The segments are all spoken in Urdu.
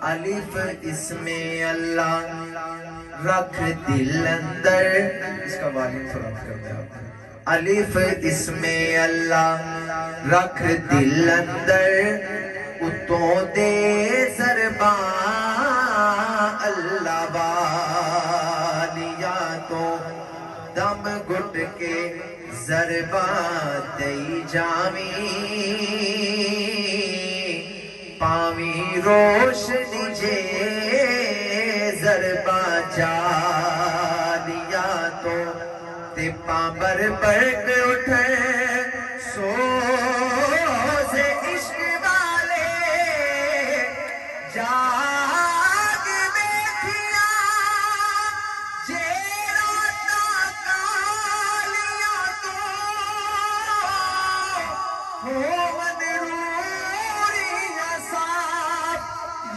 الف اسم اللہ رکھ دل اندر، اس کا والیوم تھوڑا کر دیں آپ۔ الف اسم اللہ رکھ دل اندر، اتوں دے زربان اللہ والیا تو دم گھٹ کے زربان دئی جاویں، پاویں روشنی جے زربان جالیا تو تے پامبر برق اٹھے سوز عشق والے جاگ بیٹھیا جے راتا کالیا تو ہو مدروری اصاب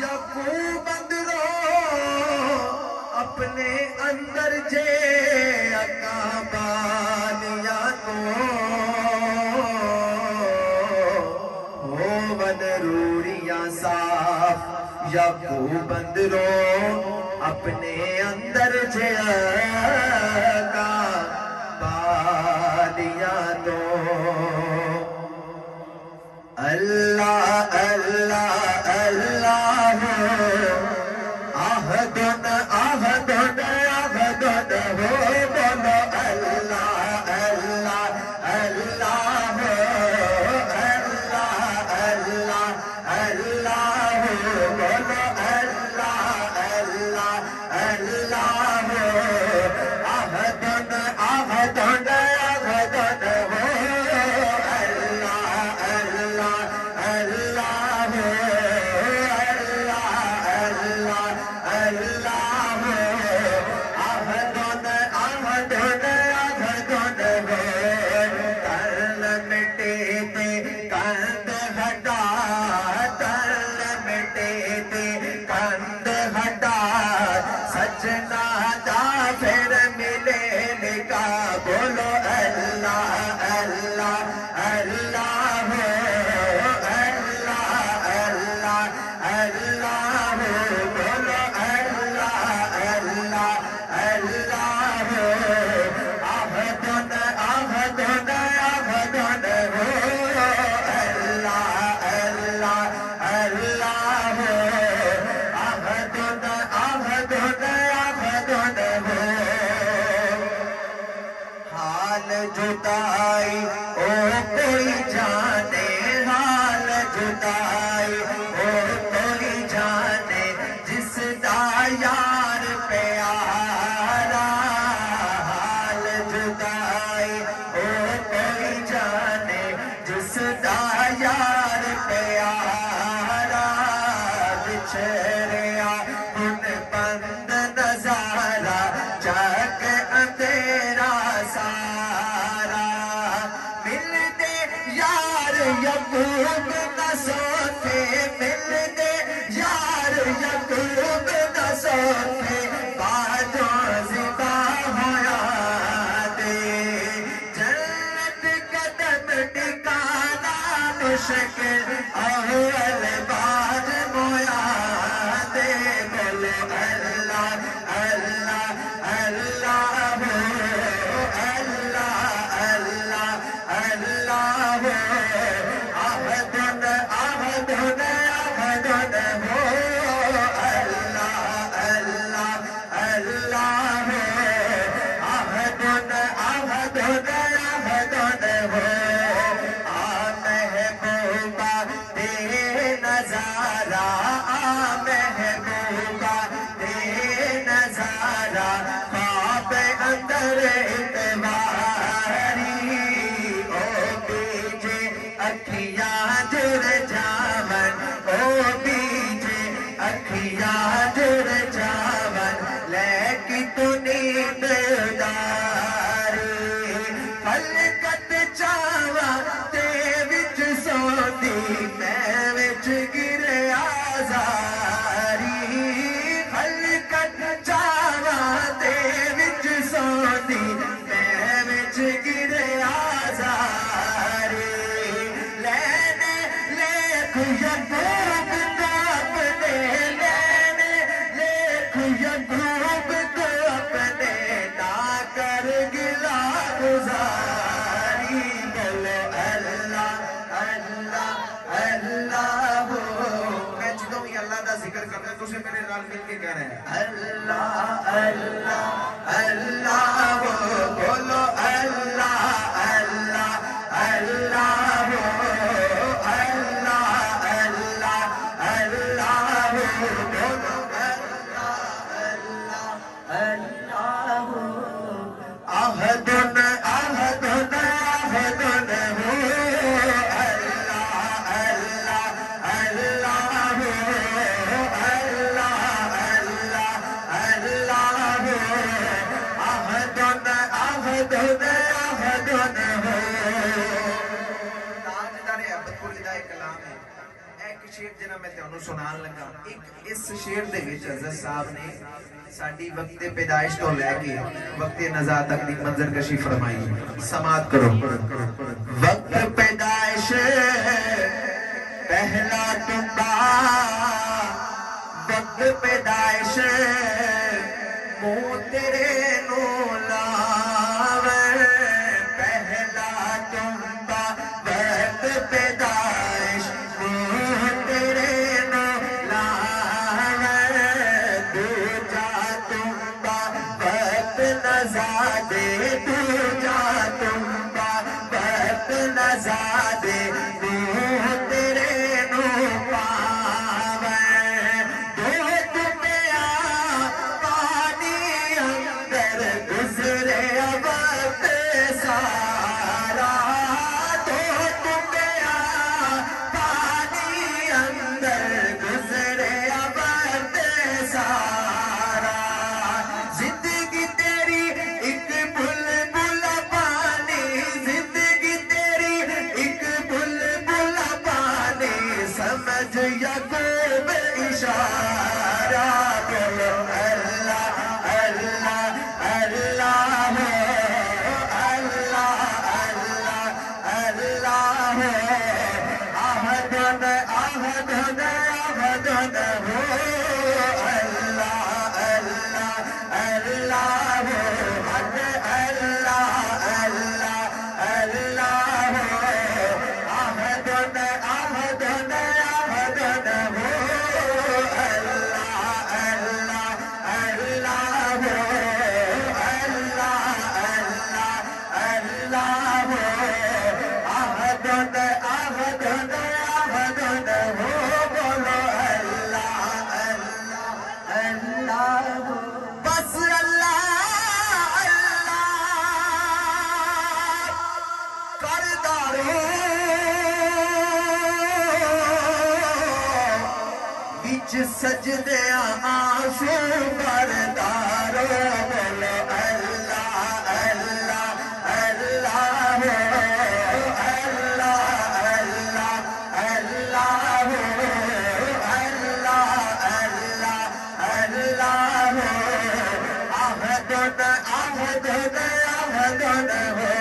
یقوب اندرو اپنے اندر جے اکابالیا تو ہو مدروریاں صاف یقوب اندرو اپنے اندر جے اکابالیا تو اللہ اللہ اللہ آہدن آہدن آہدن ہو بولو اللہ اللہ اللہ اللہ اللہ اللہ بولو اللہ اللہ اللہ آہدن آہدن آہدن ہو سجنا دا پھر ملے لگا بولو اللہ اللہ اللہ اللہ اللہ اللہ بولو اللہ اللہ اللہ آہدن آہدن آہدن ہو اللہ اللہ اللہ آہدن آہدن حال جدائی او کوئی جانے حال جدائی او کوئی جانے جس دا یار پیارا حال جدائی او کوئی جانے جس دا یار پیارا بچھڑیا ان بند نظارہ جگ اندھیرا سارا مل دے یار یعقوب نہ سوتے مل دے یار یعقوب نہ سوتے باجوں زبا ہویا دے جنت قدم ٹکانا مشکل اول بار مویا دے بولو اللہ اللہ اللہ آہدن آہدن آہدن ہو اللہ اللہ اللہ آہدن آہدن آہدن ہو آ محبوبہ دے نظارہ آ محبوبہ دے نظارہ خواب اندر اتواری او بیجے اکھیاں جڑ جاون او بیجے اکھیاں جڑ جاون لے کی تو نیند داری فلکت چاوا تے وچ سوندی میں وچ گرے آزاری فلکت چاوا تے وچ سوندی میرے نال مل کے کہہ رہے ہیں اللہ اللہ اللہ بولو اللہ اللہ اللہ اللہ اللہ اللہ بولو اللہ اللہ عہدن عہدن عہدن شیر جنہ میں تیانوں سنان لگا اس شیر دے وچ حضرت صاحب نے ساڑی وقت پیدائش تو لے کے وقت نزا تک دی منظر کشی فرمائی سماعت کرو وقت پیدائش پہلا تمبا وقت پیدائش منہ تیرے نو لاوے پہلا تمبا وقت پیدائش نزادے تو جا تم بابت نزادے روح تیرے نو پاوے دو تمہیں پانی اندر گزرے وقت سارا دو تمہیں پانی اندر گزرے وقت سارا زندگی اشارہ بولو اللہ اللہ اللہ اللہ اللہ اللہ عہدن عہدن عہدن ہو اللہ اللہ اللہ حق اللہ اللہ اللہ عہدن عہدن عہدن ہو سجدے آنسو بردارو بولو اللہ اللہ اللہ اللہ اللہ اللہ اللہ اللہ عہدن عہدن عہدن ہو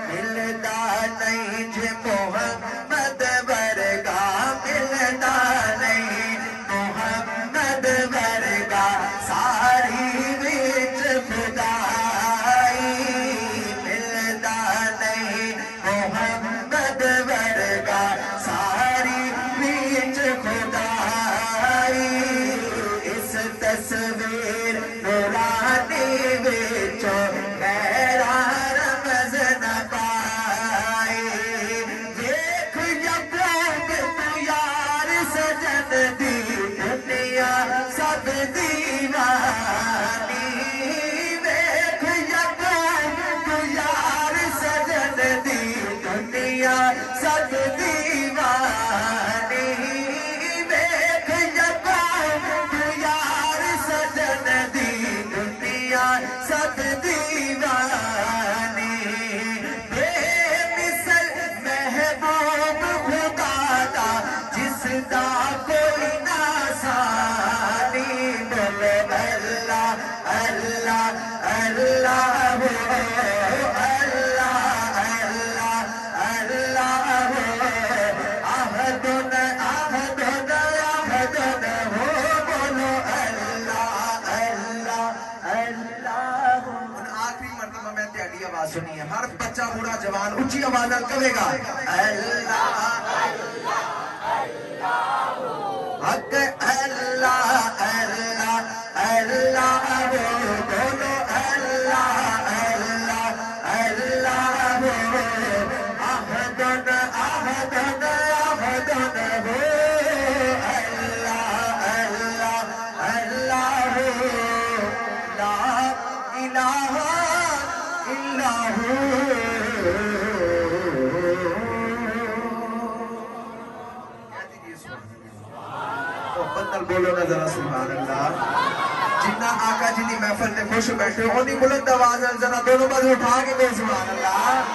ملتا نہیں جے محمد ورگا ملتا نہیں ورگا ساری وچ خدائی ملتا نہیں محمد ورگا ساری وچ خدائی اس تصویر نورانی وچوں میرا رمز نہ پائی دیکھ یعقوب تو یار سجن دی سب دیوانی ویکھ یعقوب تو یار سجن دی دنیا سب دیوانی ویکھ یعقوب تو یار سجن دی دنیا سب دیوانی بے مثل محبوب خدا دا جس دا کوئی نہ سنیے ہر بچہ بوڑھا جوان اونچی آواز کہے گا اللہ اللہ حق اللہ بولو نا ذرا سبحان اللہ. جنہ آقا جی دی محفل تے خوش بیٹھے ہو، اونی بلند آواز ذرا دونوں بازو اٹھا کے بولو سبحان اللہ.